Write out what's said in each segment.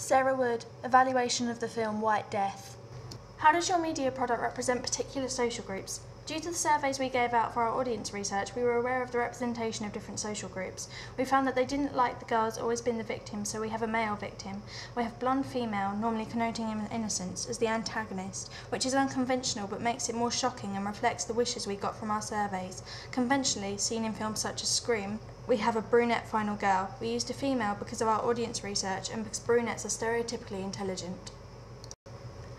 Sarah Wood, evaluation of the film White Death. How does your media product represent particular social groups? Due to the surveys we gave out for our audience research, we were aware of the representation of different social groups. We found that they didn't like the girls always being the victim, so we have a male victim. We have blonde female, normally connoting innocence, as the antagonist, which is unconventional but makes it more shocking and reflects the wishes we got from our surveys. Conventionally, seen in films such as Scream, we have a brunette final girl. We used a female because of our audience research and because brunettes are stereotypically intelligent.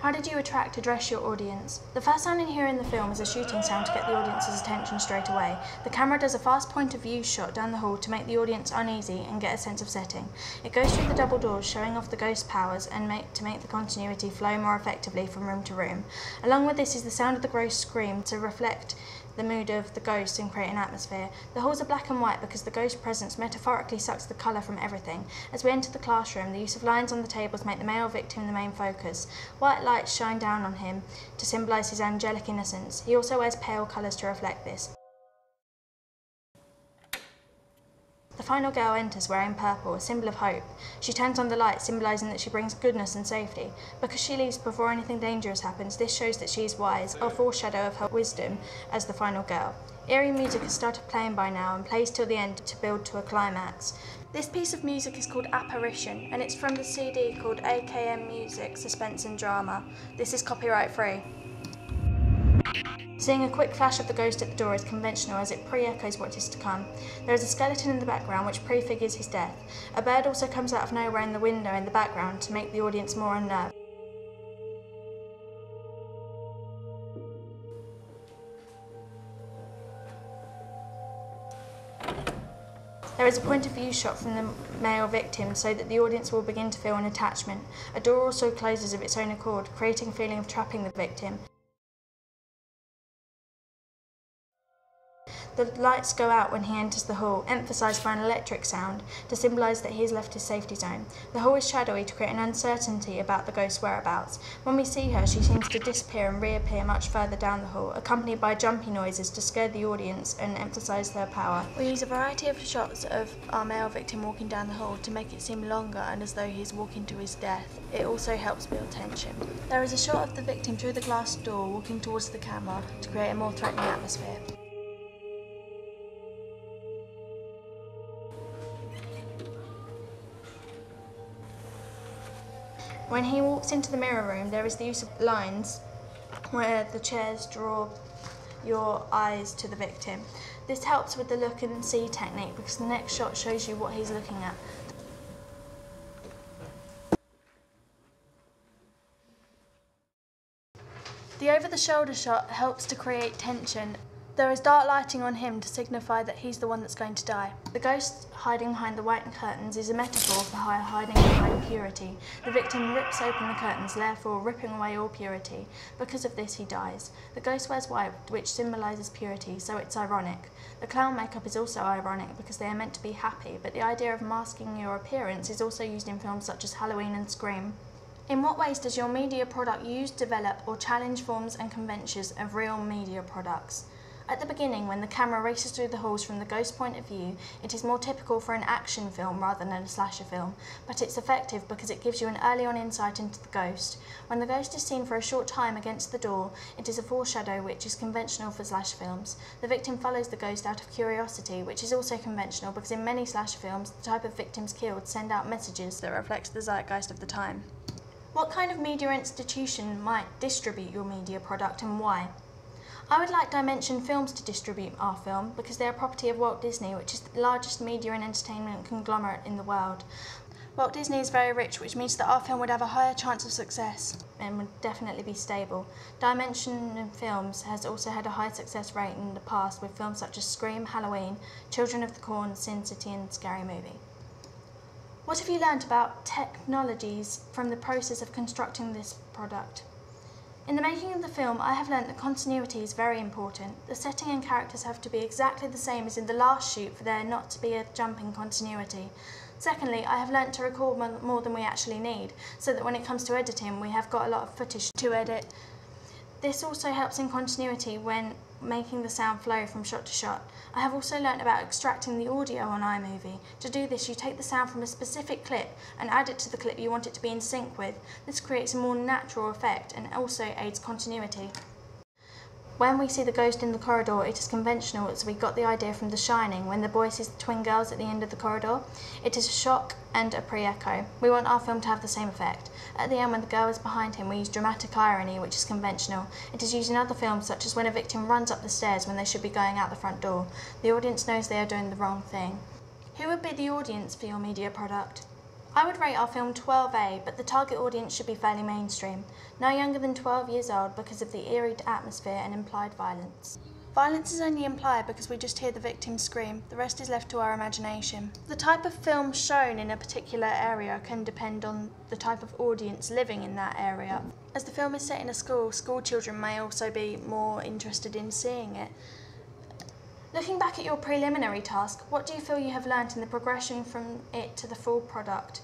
How did you address your audience? The first sound you hear in the film is a shooting sound to get the audience's attention straight away. The camera does a fast point of view shot down the hall to make the audience uneasy and get a sense of setting. It goes through the double doors, showing off the ghost powers and to make the continuity flow more effectively from room to room. Along with this is the sound of the ghost scream to reflect the mood of the ghost and create an atmosphere. The halls are black and white because the ghost presence metaphorically sucks the colour from everything. As we enter the classroom, the use of lines on the tables make the male victim the main focus. White lights shine down on him to symbolise his angelic innocence. He also wears pale colours to reflect this. The final girl enters wearing purple, a symbol of hope. She turns on the light, symbolising that she brings goodness and safety. Because she leaves before anything dangerous happens, this shows that she is wise, a foreshadow of her wisdom as the final girl. Eerie music has started playing by now and plays till the end to build to a climax. This piece of music is called Apparition, and it's from the CD called AKM Music, Suspense and Drama. This is copyright free. Seeing a quick flash of the ghost at the door is conventional as it pre-echoes what is to come. There is a skeleton in the background which prefigures his death. A bird also comes out of nowhere in the window in the background to make the audience more unnerved. There is a point of view shot from the male victim so that the audience will begin to feel an attachment. A door also closes of its own accord, creating a feeling of trapping the victim. The lights go out when he enters the hall, emphasised by an electric sound, to symbolise that he has left his safety zone. The hall is shadowy to create an uncertainty about the ghost's whereabouts. When we see her, she seems to disappear and reappear much further down the hall, accompanied by jumpy noises to scare the audience and emphasise her power. We use a variety of shots of our male victim walking down the hall to make it seem longer and as though he is walking to his death. It also helps build tension. There is a shot of the victim through the glass door walking towards the camera to create a more threatening atmosphere. When he walks into the mirror room, there is the use of lines where the chairs draw your eyes to the victim. This helps with the look and see technique because the next shot shows you what he's looking at. The over-the-shoulder shot helps to create tension. There is dark lighting on him to signify that he's the one that's going to die. The ghost hiding behind the white curtains is a metaphor for hiding behind purity. The victim rips open the curtains, therefore ripping away all purity. Because of this, he dies. The ghost wears white, which symbolises purity, so it's ironic. The clown makeup is also ironic because they are meant to be happy, but the idea of masking your appearance is also used in films such as Halloween and Scream. In what ways does your media product use, develop, or challenge forms and conventions of real media products? At the beginning, when the camera races through the halls from the ghost point of view, it is more typical for an action film rather than a slasher film, but it's effective because it gives you an early on insight into the ghost. When the ghost is seen for a short time against the door, it is a foreshadow which is conventional for slasher films. The victim follows the ghost out of curiosity, which is also conventional because in many slasher films, the type of victims killed send out messages that reflect the zeitgeist of the time. What kind of media institution might distribute your media product and why? I would like Dimension Films to distribute our film because they are property of Walt Disney, which is the largest media and entertainment conglomerate in the world. Walt Disney is very rich, which means that our film would have a higher chance of success and would definitely be stable. Dimension Films has also had a high success rate in the past with films such as Scream, Halloween, Children of the Corn, Sin City and Scary Movie. What have you learnt about technologies from the process of constructing this product? In the making of the film, I have learnt that continuity is very important. The setting and characters have to be exactly the same as in the last shoot for there not to be a jump in continuity. Secondly, I have learnt to record more than we actually need, so that when it comes to editing, we have got a lot of footage to edit. This also helps in continuity when making the sound flow from shot to shot. I have also learnt about extracting the audio on iMovie. To do this, you take the sound from a specific clip and add it to the clip you want it to be in sync with. This creates a more natural effect and also aids continuity. When we see the ghost in the corridor, it is conventional as we got the idea from The Shining when the boy sees the twin girls at the end of the corridor. It is a shock and a pre-echo. We want our film to have the same effect. At the end, when the girl is behind him, we use dramatic irony, which is conventional. It is used in other films, such as when a victim runs up the stairs when they should be going out the front door. The audience knows they are doing the wrong thing. Who would be the audience for your media product? I would rate our film 12A, but the target audience should be fairly mainstream. No younger than 12 years old because of the eerie atmosphere and implied violence. Violence is only implied because we just hear the victim scream. The rest is left to our imagination. The type of film shown in a particular area can depend on the type of audience living in that area. As the film is set in a school, school children may also be more interested in seeing it. Looking back at your preliminary task, what do you feel you have learnt in the progression from it to the full product?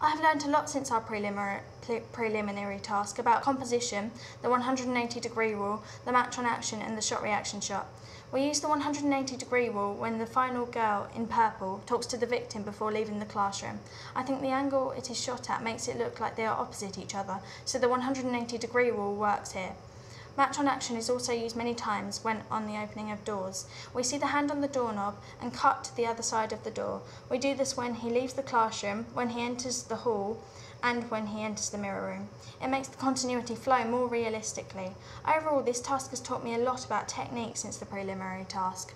I have learnt a lot since our preliminary task about composition, the 180-degree rule, the match on action and the shot reaction shot. We use the 180-degree rule when the final girl in purple talks to the victim before leaving the classroom. I think the angle it is shot at makes it look like they are opposite each other, so the 180-degree rule works here. Match on action is also used many times when on the opening of doors. We see the hand on the doorknob and cut to the other side of the door. We do this when he leaves the classroom, when he enters the hall, and when he enters the mirror room. It makes the continuity flow more realistically. Overall, this task has taught me a lot about technique since the preliminary task.